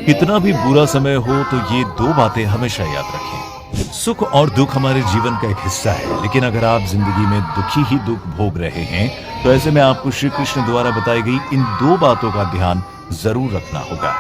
कितना भी बुरा समय हो तो ये दो बातें हमेशा याद रखें। सुख और दुख हमारे जीवन का एक हिस्सा है, लेकिन अगर आप जिंदगी में दुखी ही दुख भोग रहे हैं तो ऐसे में आपको श्री कृष्ण द्वारा बताई गई इन दो बातों का ध्यान जरूर रखना होगा।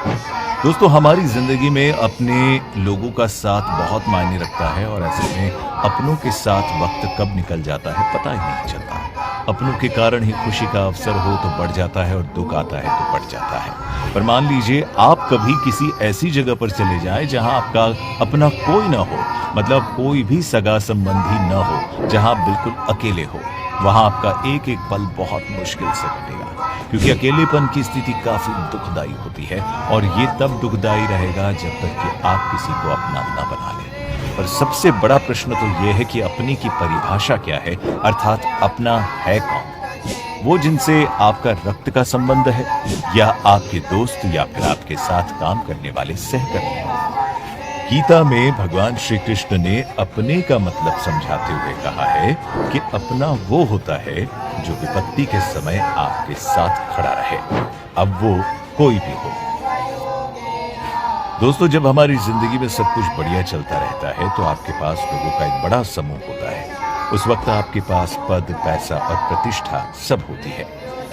दोस्तों, हमारी जिंदगी में अपने लोगों का साथ बहुत मायने रखता है और ऐसे में अपनों के साथ वक्त कब निकल जाता है पता ही नहीं चलता। अपनों के कारण ही खुशी का अवसर हो तो बढ़ जाता है और दुख आता है तो बढ़ जाता है। पर मान लीजिए आप कभी किसी ऐसी जगह पर चले जाएं जहां आपका अपना कोई ना हो, मतलब कोई भी सगा संबंधी न हो, जहां आप बिल्कुल अकेले हो, वहां आपका एक एक पल बहुत मुश्किल से कटेगा, क्योंकि अकेलेपन की स्थिति काफी दुखदाई होती है और ये तब दुखदाई रहेगा जब तक कि आप किसी को अपना न बना लें। पर सबसे बड़ा प्रश्न तो यह है कि अपने की परिभाषा क्या है, अर्थात अपना है कौन? वो जिनसे आपका रक्त का संबंध है, या आपके दोस्त, या फिर आपके साथ काम करने वाले सहकर्मी। गीता में भगवान श्री कृष्ण ने अपने का मतलब समझाते हुए कहा है कि अपना वो होता है जो विपत्ति के समय आपके साथ खड़ा रहे, अब वो कोई भी हो। दोस्तों, जब हमारी जिंदगी में सब कुछ बढ़िया चलता रहता है तो आपके पास लोगों का एक बड़ा समूह होता है। उस वक्त आपके पास पद, पैसा और प्रतिष्ठा सब होती है।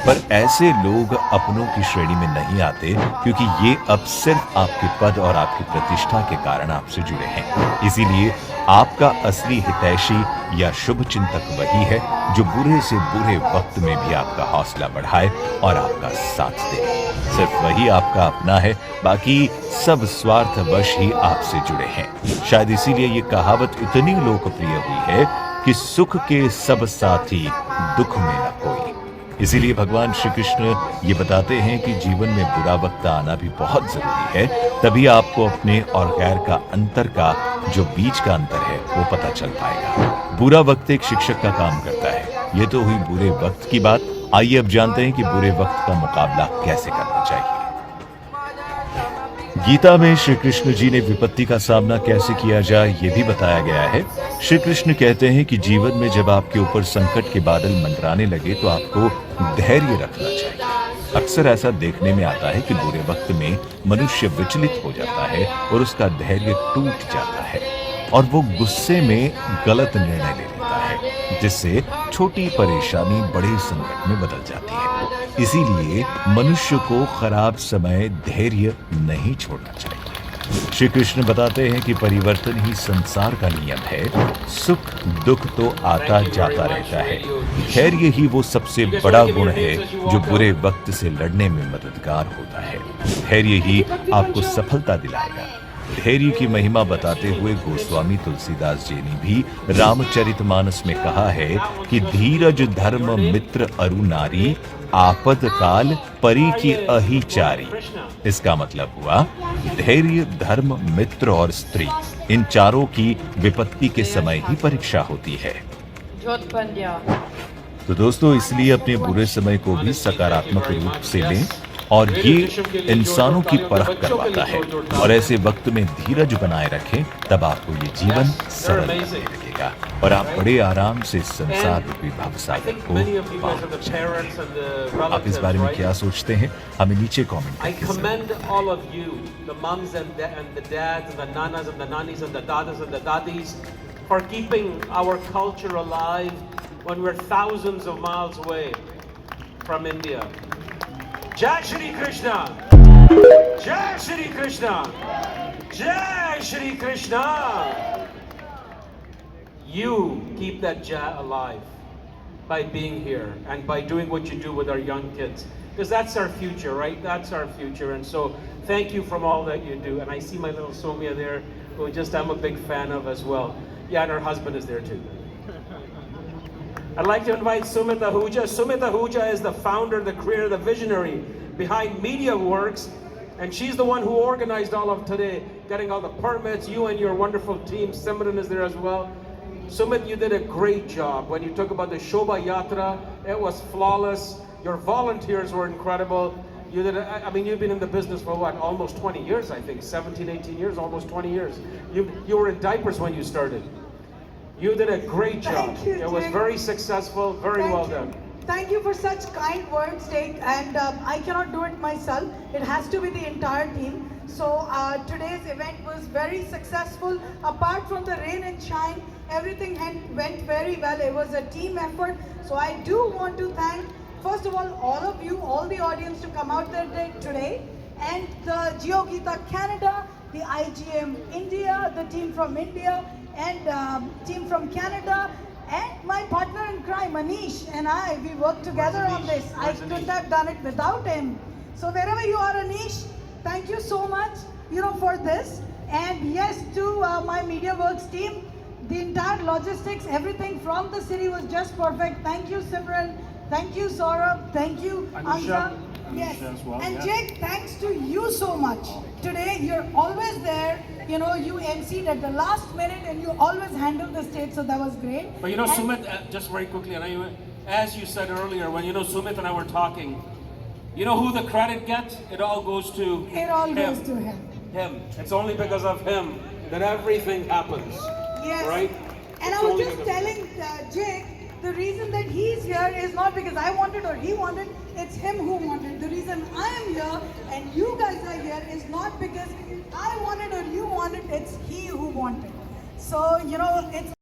पर ऐसे लोग अपनों की श्रेणी में नहीं आते, क्योंकि ये अब सिर्फ आपके पद और आपकी प्रतिष्ठा के कारण आपसे जुड़े हैं। इसीलिए आपका असली हितैषी या शुभ चिंतक वही है जो बुरे से बुरे वक्त में भी आपका हौसला बढ़ाए और आपका साथ दे। सिर्फ वही आपका अपना है, बाकी सब स्वार्थवश ही आपसे जुड़े हैं। शायद इसीलिए ये कहावत इतनी लोकप्रिय हुई है कि सुख के सब साथी, दुख में न कोई। इसीलिए भगवान श्री कृष्ण ये बताते हैं कि जीवन में बुरा वक्त आना भी बहुत जरूरी है, तभी आपको अपने और गैर का अंतर का, जो बीच का अंतर है, वो पता चल पाएगा। बुरा वक्त एक शिक्षक का काम करता है। ये तो हुई बुरे वक्त की बात। आइए अब जानते हैं कि बुरे वक्त का मुकाबला कैसे करना चाहिए। गीता में श्री कृष्ण जी ने विपत्ति का सामना कैसे किया जाए ये भी बताया गया है। श्री कृष्ण कहते हैं कि जीवन में जब आपके ऊपर संकट के बादल मंडराने लगे तो आपको धैर्य रखना चाहिए। अक्सर ऐसा देखने में आता है कि बुरे वक्त में मनुष्य विचलित हो जाता है और उसका धैर्य टूट जाता है और वो गुस्से में गलत निर्णय ले लेता है, जिससे छोटी परेशानी बड़े संकट में बदल जाती है। इसीलिए मनुष्य को खराब समय धैर्य नहीं छोड़ना चाहिए। श्री कृष्ण बताते हैं कि परिवर्तन ही संसार का नियम है। सुख दुख तो आता जाता रहता है। धैर्य ही वो सबसे बड़ा गुण है जो बुरे वक्त से लड़ने में मददगार होता है। धैर्य ही आपको सफलता दिलाएगा। धैर्य की महिमा बताते हुए गोस्वामी तुलसीदास जी ने भी रामचरितमानस में कहा है कि धीरज धर्म मित्र अरु नारी, आपद काल परी की अहिचारी। इसका मतलब हुआ धैर्य, धर्म, मित्र और स्त्री, इन चारों की विपत्ति के समय ही परीक्षा होती है। तो दोस्तों, इसलिए अपने बुरे समय को भी सकारात्मक रूप से लें, और ये इंसानों की परख करवाता है। और ऐसे वक्त में धीरज बनाए रखें, तब आपको ये जीवन सरल लगने लगेगा और आप बड़े आराम से संसार रूपी भवसागर को पार जाएंगे। आप इस बारे में क्या सोचते हैं, हमें नीचे कमेंट करके जय श्री कृष्णा, जय श्री कृष्णा, जय Shri Krishna. You keep that jai alive by being here and by doing what you do with our young kids, because that's our future, right? That's our future. And so thank you from all that you do. And I see my little Somya there, who just I'm a big fan of as well. Yeah, and her husband is there too. I'd like to invite Sumit Ahuja. Sumit Ahuja is the founder, the creator, the visionary behind MediaWorks, and she's the one who organized all of today, getting all the permits. You and your wonderful team, Simran is there as well. Sumit, you did a great job. When you talk about the Shobha Yatra, it was flawless. Your volunteers were incredible. You did, I mean, you've been in the business for what, almost 20 years, I think, 17, 18 years, almost 20 years. You were in diapers when you started. You did a great job. Thank you, it was very successful, very well done. Thank you for such kind words, Dick. And I cannot do it myself. It has to be the entire team. So today's event was very successful. Apart from the rain and shine, everything went very well. It was a team effort. So I do want to thank, first of all of you, all the audience to come out there today, and the GeoGita Canada, the IGM India, the team from India, and team from Canada, and my partner in crime, Anish, and we worked together on this. I couldn't have done it without him. So wherever you are, Anish, thank you so much, for this. And yes, to my MediaWorks team, the entire logistics, everything from the city was just perfect. Thank you, Simran. Thank you, Saurabh. Thank you, Ansa. Yes. as well, And yeah. Jake, thanks to you so much. Today, you're always there. You emceed at the last minute and you always handle the stage, so that was great. But And- Sumit, just very quickly, as you said earlier, when Sumit and I were talking, who the credit gets? It all goes to It all him. goes to him. Him. It's only because of him that everything happens. Yes. Right? And It's I was only just because of telling Jake, the reason that he's here is not because I wanted or he wanted, it's him who wanted. The reason I am here and you guys are here is not because I wanted or you wanted, it's he who wanted. So, it's